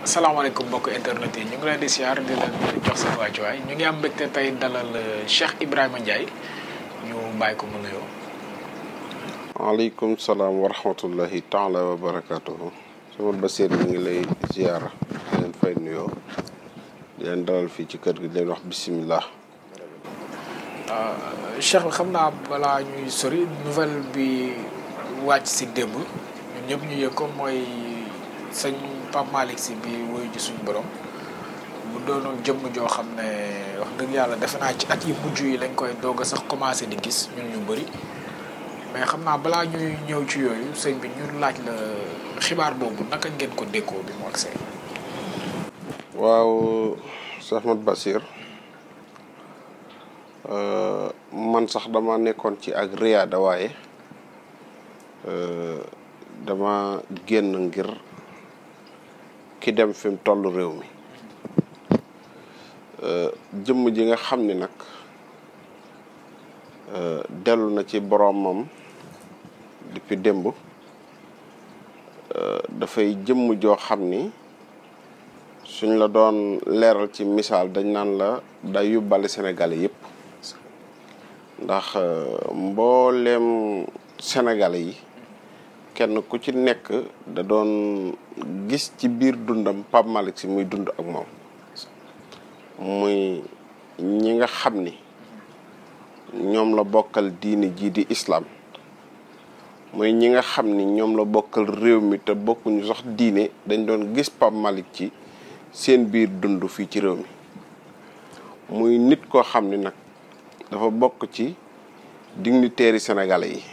asalaamaaleykum mbokk internet yi ñu ngi leen di siyaar di leen jox seen wàccuwaay ñu ngi am mbégte tey dalal Cheikh Ibrahima Ndiaye ñu bàyyi ko mu nuyoo. waaleykum salaam wa rahmatullahi taala wa barakaatuhu. sama Basiir mi ngi lay ziyaara di leen fay nuyoo di leen dalal fii ci kër gi di leen wax bisimilah. Cheikh xam naa balaa ñuy sori nouvelle bi wàcc si démb ñun ñëpp ñu yëg ko mooy sëñ Pape Malick Sy bi woyu ji suñu borom mu doonoon jëmm joo xam ne wax dëgg yàlla defe naa ci at yi mujj yi lañ koy doog a sax commencé di gis ñun ñu bëri mais xam naa balaa ñuy ñëw ci yooyu sëñ bi ñun laaj la xibaar boobu naka ngeen ko déggoo bi mu agsee. waaw Cheikh Ahmad Basiir man sax dama nekkoon ci ak riyaada waaye dama génn ngir ki dem fi mu toll réew mi jëmm ji nga xam ni nag dellu na ci boroomam depuis démb dafay jëmm joo xam ni suñ la doon leeral ci misaal dañ naan la day yóbbale Sénégalais yépp ndax mbooleem Sénégalais yi kenn ku ci nekk da doon gis ci biir dundam Pape Malick Sy muy dund ak moom muy ñi nga xam ni ñoom la bokkal diini jii di islam muy ñi nga xam ni ñoom la bokkal réew mi te bokkuñu sax diine dañ doon gis Pape Malick ci seen biir dund fii ci réew mi muy nit koo xam ni nag dafa bokk ci dignitaires yi sénégalais yi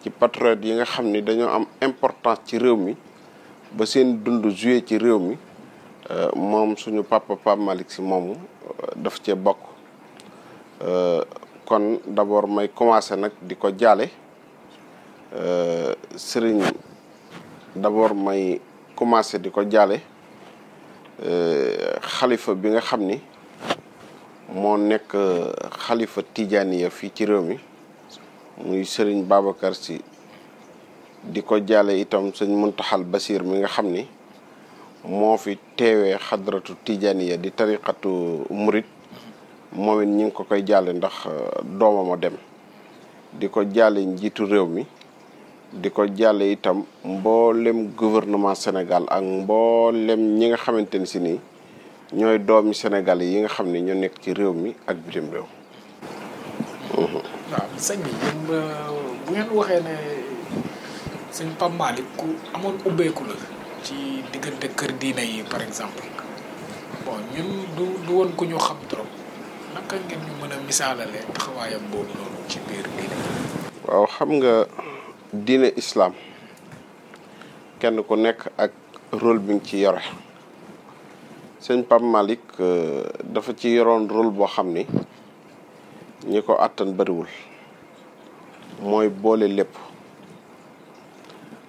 ci patriotes yi nga xam ni dañoo am importance ci réew mi ba seen dund joué ci réew mi moom suñu papa Pape Malick Sy moomu daf cee bokk kon d'abord may commencé nag di ko jaale sëriñ d'abord may commencé di ko jaale xalifa bi nga xam ni moo nekk xalifa tijaaniya fii ci réew mi muy sëriñ Babacar Sy di ko jaale itam sëñ Muntaxal Basiir mi nga xam ni moo fi teewee xadratu tijaaniya di tariqatu murit moom it ñi ngi ko koy jaale ndax doomam a dem di ko jaale njiitu réew mi di ko jaale itam mboolem gouvernement Sénégal ak mboolem ñi nga xamante ni si nii ñooy doomi Sénégal yi nga xam ne ñoo nekk ci réew mi ak bitim réew. waaw sëñ bi yéen bu ngeen waxee ne sëñ Pape Malick ku amoon ubbeeku la ci diggante kër diine yi par exemple bon ñun du woon ku ñu xam trop naka ngeen ñu mën a misaalale taxawaayam boobu noonu ci biir diine. waaw xam nga diine islam kenn ku nekk ak rôle bi nga ci yore sëñ Pape Malick dafa ci yoroon rôle boo xam ni ñi ko àttan bariwul mooy boole lépp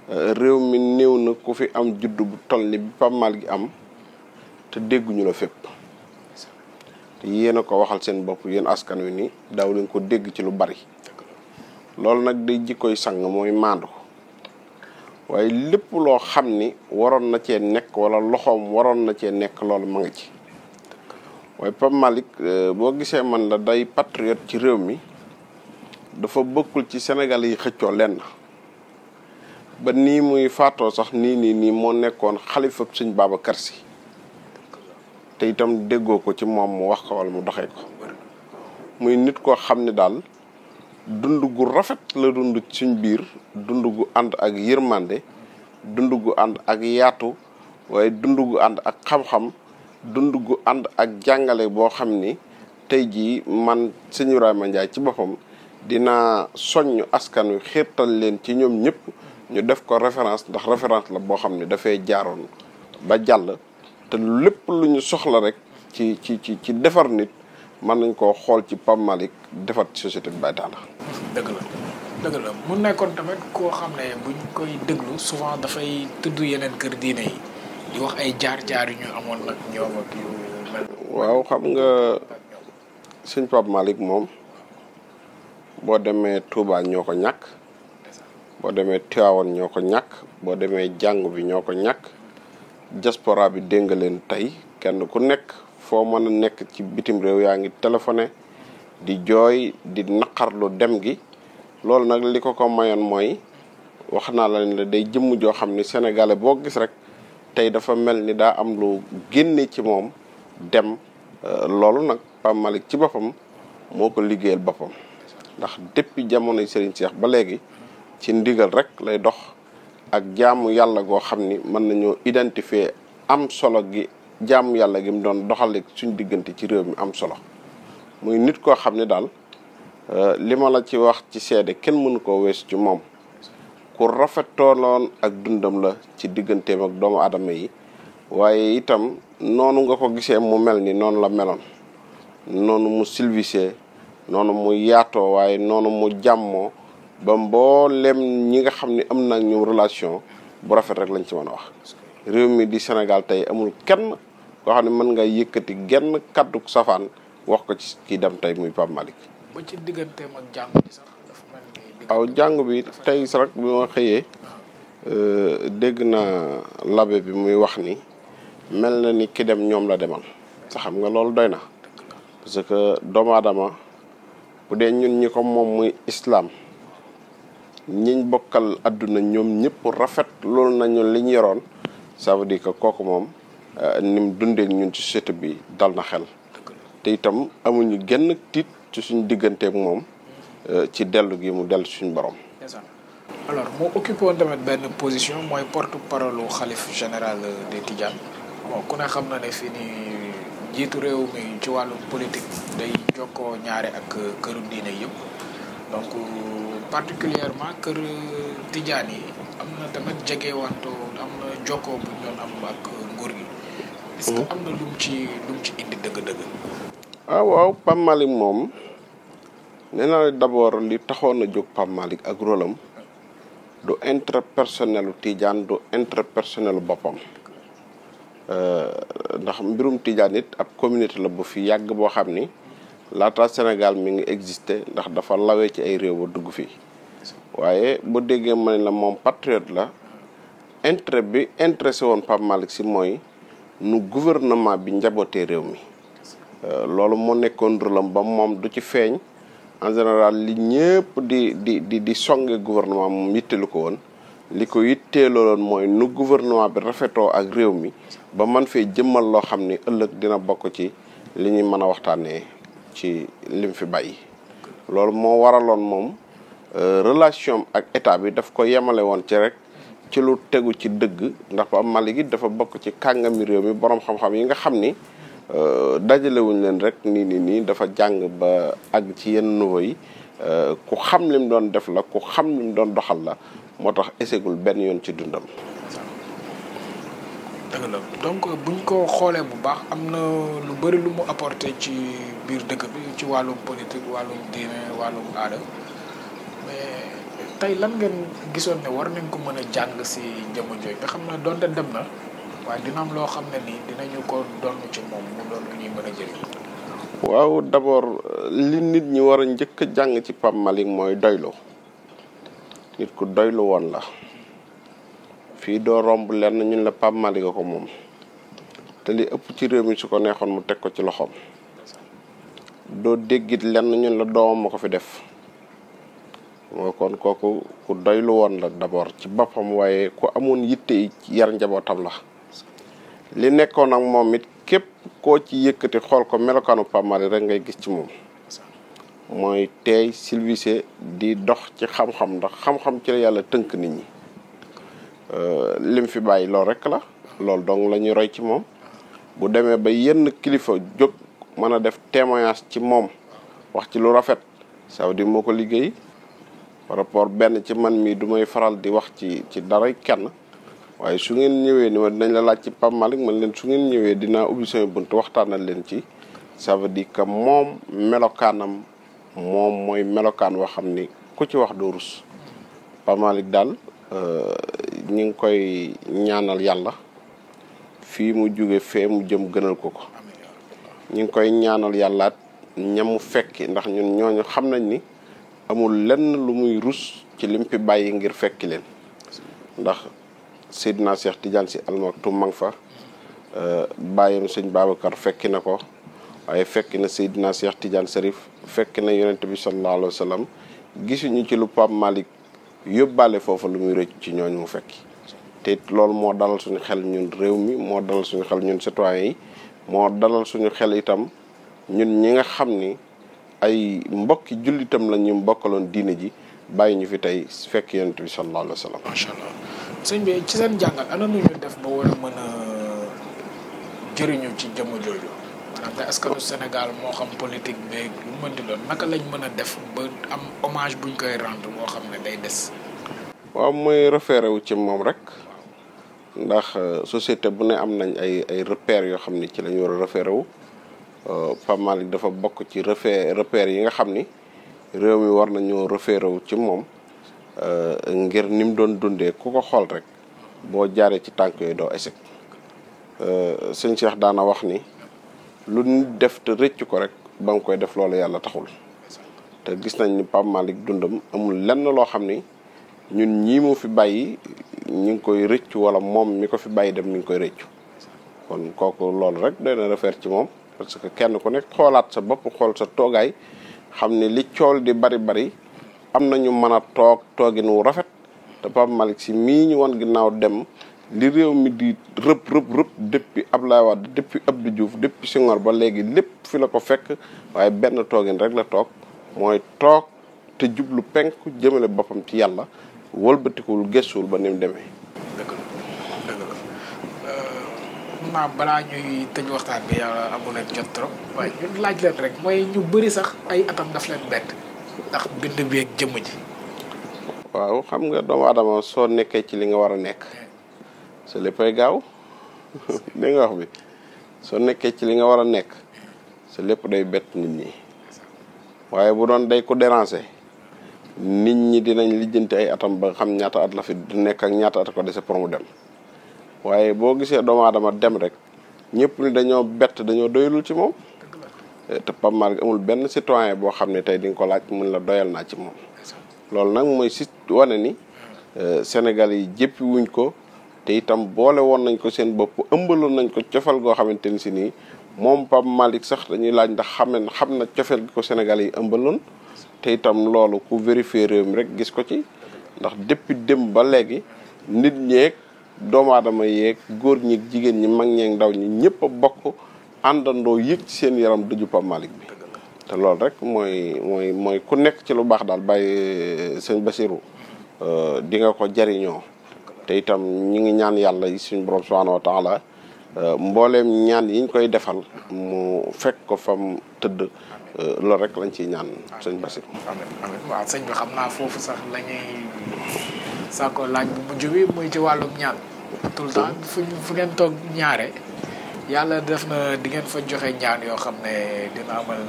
réew mi néew na ku fi am juddu bu toll ni bi Pape Malick gi am te dégguñu la fépp te yéen a ko waxal seen bopp yéen askan wi ni daaw leen ko dégg ci lu bari loolu nag day jikkoy sang mooy maandu waaye lépp loo xam ni waroon na cee nekk wala loxoom waroon na cee nekk loolu ma nga ci waaye Pape Malick boo gisee man la day patriote ci réew mi dafa bokkul ci Sénégal yi xëccoo lenn ba nii muy faatoo sax nii moo nekkoon xalifa sëñ Babacar Sy te itam déggoo ko ci moom mu wax ko wala mu doxee ko muy nit koo xam ne daal dund gu rafet la dund suñ biir dund gu ànd ak yërmande dund gu ànd ak yaatu waaye dund gu ànd ak xam-xam dund gu ànd ak jàngale boo xam ni tey jii man sëñ Ibrahima Ndiaye ci boppam dina soññ askan wi xiirtal leen ci ñoom ñëpp ñu def ko référence ndax référence la boo xam ne dafay jaaroon ba jàll te lépp lu ñu soxla rek ci defar nit mën nañ koo xool ci Pape Malick defar société bi baytaala. dëgg la mu nekkoon tamit koo xam ne buñ koy déglu souvent dafay tudd yeneen kër diine yi di wax ay jaar-jaar yu ñu amoon nag ñoom ak yu mel. waaw xam nga sëñ Pape Malick moom boo demee Touba ñoo ko ñàkk boo demee Tivaouane ñoo ko ñàkk boo demee jàngu bi ñoo ko ñàkk diaspora bi dégg nga leen tey kenn ku nekk foo mën a nekk ci bitim réew yaa ngi téléphoné di jooy di naqarlu dem gi. loolu nag li ko mayoon mooy wax naa la ne la day jëmm joo xam ni sénégalais boo gis rek tey dafa mel ni daa am lu génne ci moom dem. loolu nag Pape Malick ci boppam moo ko liggéeyal boppam ndax depuis jamonoy Serigne Cheikh ba léegi ci ndigal rek lay dox ak jaamu yàlla goo xam ni mën nañoo identifier am solo gi jaamu yàlla gi mu doon doxale suñ diggante ci réew mi am solo muy nit koo xam ne daal li ma la ci wax ci seede kenn mënu koo weesu ci moom ku rafetooloon ak dundam la ci digganteem ak doomu aadama yi waaye itam noonu nga ko gisee mu mel ni noonu la meloon noonu mu silvisé noonu mu yaatoo waaye noonu mu jàmmoo ba mboolem ñi nga xam ne am na ñu relation bu rafet rek lañ ci mën a wax. réew mi di Sénégal tey amul kenn koo xam ne mën nga yëkkati genn kaddu safaan wax ko ci kii dem tey muy Pape Malick. ba ci digganteem ak jàng bi sax dafa mel ni. aw jàng bi tey sax rek bi ma xëyee dégg naa labe bi muy wax ni. mel na ni ki dem ñoom la demal sa xam nga loolu doy na parce que doomu aadama bu dee ñun ñi ko moom muy islam ñiñ bokkal àdduna ñoom ñëpp rafet loolu nañu li ñu yoroon ça veut dire que kooku moom ni mu dundeek ñun ci société bi dal na xel te itam amuñu genn tiit ci suñu digganteek moom ci dellu gi mu dellu suñu borom. alors moo occupé woon tamit benn position mooy porte-parole u xalif général des Tidianes. bon ku ne xam na ne fii nii jiitu réew mi ci wàllu politique day jokkoo ñaare ak këru diine yëpp donc particulièrement kër Tidiane yi am na tamit jegewanto am na jokkoo bu ñu doon am ak nguur gi. est-ce que am na lu mu ci indi dëgg-dëgg. waaw Pape Malick moom nee naa d'abord li taxoon a jóg Pape Malick ak rôle am du intérêt personnelu Tidiane du intérêt personnelu boppam. ndax mbirum Tijaan it ab communauté la bu fi yàgg boo xam ni laata Sénégal mi ngi existé ndax dafa lawee ci ay réew ba dugg fii waaye bu déggee ma ne la moom patriote la intérêt bi intéressé woon Pape Malick Sy mooy nu gouvernement bi njabootee réew mi loolu moo nekkoon rôlam ba moom du ci feeñ en général li ñëpp di songe gouvernement moom yittelu ko woon li ko yitteeloon mooy nu gouvernement bi rafetoo ak réew mi ba man fee jëmmal loo xam ni ëllëg dina bokk ci li ñuy mën a waxtaanee ci lim fi bàyyi. loolu moo waraloon moom relation ak état bi daf ko yemale woon ci rek ci lu tegu ci dëgg ndax Pape Malick it dafa bokk ci kàngami réew mi borom xam-xam yi nga xam ni dajalewuñ leen rek nii dafa jàng ba àgg ci yenn niveau yi ku xam lim doon def la ku xam lim doon doxal la. moo tax esegul benn yoon ci dundam. dëgg la donc buñ ko xoolee bu baax am na lu bëri lu mu apporté ci biir dëkk bi ci wàllum politique wàllum diine wàllum aada mais tey lan ngeen gisoon ne war nañ ko mën a jàng si jamono jooju nga xam ne donte dem na waaye dina am loo xam ne nii dinañu ko doon ci moom mu doon lu ñuy mën a jëriñ. waaw d'abord li nit ñi war a njëkk a jàng ci Pape Malick mooy doylu. nit ku doylu woon la fii doo romb lenn ñun la Pape Malick ko moom te li ëpp ci réew mi su ko neexoon mu teg ko ci loxoom doo déggit lenn ñun la doomam ma ko fi def moo kon kooku ku doylu woon la d'abord ci boppam waaye ku amoon yitte yi yar njabootam la li nekkoon ak moom it képp koo ci yëkkati xool ko melokaanu Pape Malick rek ngay gis ci moom mooy teey silvisé di dox ci xam-xam ndax xam-xam ci la yàlla tënk nit ñi lim fi bàyyi loolu rek la loolu donc la ñuy roy ci moom bu demee ba yenn kilifa jóg mën a def témoignage ci moom wax ci lu rafet ça veut dire moo ko liggéey par rapport benn ci man mii du may faral di wax ci dara kenn waaye su ngeen ñëwee ni ma dinañ la laaj ci Pape Malick man leen su ngeen ñëwee dinaa ubbi sama bunt waxtaanal leen ci ça veut dire que moom melokaanam moom mooy melokaan woo xam ni ku ci wax doo rus Pape Malick daal ñu ngi koy ñaanal yàlla fii mu jóge fee mu jëm gënal ko ñu ngi koy ñaanal yàllaat ñamu fekki ndax ñun ñooñu xam nañ ni amul lenn lu muy rus ci lim fi bàyyi ngir fekki leen ndax Seydina Cheikh Tidiane Sy Al Maktoum ma nga fa bàyyam sëñ Babacar fekki na ko waaye fekki na Seydina Cheikh Tidiane Serif fekki na yonent bi sallallahu alayhi wa sallam gisuñu ci lu Pape Malick yóbbaale foofa lu muy rëcc ci ñooñu mu fekki te it loolu moo dalal suñu xel ñun réew mi moo dalal suñu xel ñun citoyens yi moo dalal suñu xel itam ñun ñi nga xam ni ay mbokki jullitam la ñu mbokkaloon diine ji bàyyi ñu fi tey fekk yonent bi sallallahu alayhi wa sallam. macha allah sëñ bi ci seen jàngal ana nu ñu def ba war a mën a jëriñu ci jëmm jooju maanaam te askanu Sénégal moo xam politique beeg lu mën di doon naka lañ mën a def ba am hommage buñ koy rendre moo xam ne day des. waaw mooy référé wu ci moom rek ndax société bu ne am nañ ay repères yoo xam ni ci lañ war a référé wu Pape Malick dafa bokk ci repères yi nga xam ni réew mi war nañoo référé wu ci moom ngir ni mu doon dundee ku ko xool rek boo jaaree ci tànk yooyu doo échec sëñ Cheikh daana wax ni lu nit def te rëcc ko rek ba nga koy def loolu yàlla taxul te gis nañ ni Pape Malick dundam amul lenn loo xam ni ñun ñii mu fi bàyyi ñu ngi koy rëccu wala moom mi ko fi bàyyi dem mi ngi koy rëccu kon kooku loolu rek doy na refaire ci moom parce que kenn ku nekk xoolaat sa bopp xool sa toogaay xam ne li cool di bari am na ñu mën a toogin wu rafet te Pape Malick Sy mii ñu wan ginnaaw dem li réew mi di rëb depuis Abdoulaye Wade depuis Abdou Diouf depuis Senghor ba léegi lépp fi la ko fekk waaye benn toogin rek la toog mooy toog te jublu penku jëmale boppam ci yàlla wëlbatikuwul gëstuwul ba ni mu demee. dëgg la balaa ñuy tëj waxtaan bi yàlla amu leen jot trop waaye ñun laaj leen rek mooy ñu bëri sax ay atam daf leen bett ndax bind bi ak jëmm ji. waaw xam nga doomu aadama soo nekkee ci li nga war a nekk sa léppay gaaw dégg nga wax bi soo nekkee ci li nga war a nekk sa lépp day bett nit ñi waaye bu doon day ko déranger nit ñi dinañ lijjanti ay atam ba xam ñaata at la fi du nekk ak ñaata at ko dese pour mu dem waaye boo gisee doomu aadama dem rek ñëpp ni dañoo bett dañoo doyalul ci moom te Pape Malick amul benn citoyen boo xam ne tey di nga ko laaj mun la doyal naa ci moom loolu nag mooy si wane ni Sénégal yi jéppi wuñ ko te itam boole woon nañ ko seen bopp ëmbaloon nañ ko cofal goo xamante ni si nii moom Pape Malick sax dañuy laaj ndax xam na cofel gi ko Sénégal yi ëmbaloon te itam loolu ku vérifier réew mi rek gis ko ci ndax depuis dem ba léegi nit ñeeg doomu aadama yeeg góor ñi jigéen ñi mag ñeeg ndaw ñi ñëpp a bokk àndandoo yëg ci seen yaram dëju Pape Malick bi te loolu rek mooy ku nekk ci lu baax daal bàyyi sëñ Bassirou di nga ko jariñoo te itam ñi ngi ñaan yàlla suñu borom subhanahu wa taala mbooleem ñaan yiñ koy defal mu fekk ko fam tëdd loolu rek lañ ciy ñaan sëñ Bassirou. amiin waaw sëñ bi xam naa foofu sax la ñuy saako laaj bu mujj bi muy ci wàllum ñaan tout le temps fu ngeen toog ñaare yàlla def na di ngeen fa joxe ñaan yoo xam ne dina amal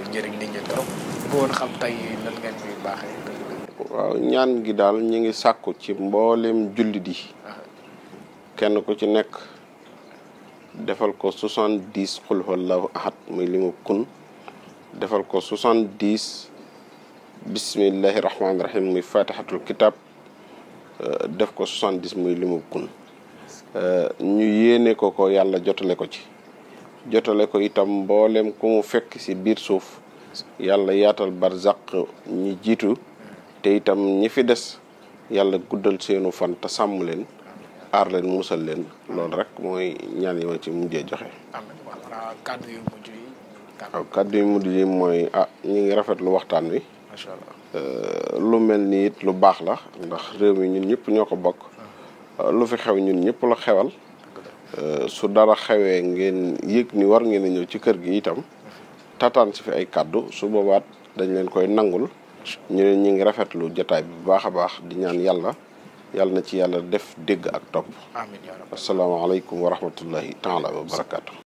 njëriñ nit ñi trop bu woon xam tey lan ngeen ñuy baaxee. waaw ñaan gi daal ñu ngi sàkku ci mboolem jullit yi kenn ku ci nekk defal ko 70 xul huwallahu ahad muy limu kun defal ko 70 bismillahi rahmaani rahim muy fatihatul kitab def ko 70 muy limu kun ñu yéene ko yàlla jotale ko ci jotale ko itam mboolem ku mu fekk ci biir suuf yàlla yaatal barzaq ñi jiitu te itam ñi fi des yàlla guddal seenu fan te sàmm leen aar leen musal leen loolu rek mooy ñaan yi ma ci mujjee joxe. amiin waaw kàddu yu mujj yi. waaw kàddu yu mujj yi mooy ñu ngi rafetlu waxtaan wi. macha allah lu mel ni it lu baax la ndax réew mi ñun ñëpp ñoo ko bokk. lu fi xew ñun ñëpp la xewal. su dara xewee ngeen yëg ni war ngeen a ñëw ci kër gi itam. tataan si fi ay kàddu su boobaat dañ leen koy nangul. ñu ne ñu ngi rafetlu jotaay bi bu baax a baax di ñaan yàlla na ci yàlla def dégg ak topp. amiin yaa rabbi. asalaamaaleykum wa rahmatullahi taala wa barakaatu.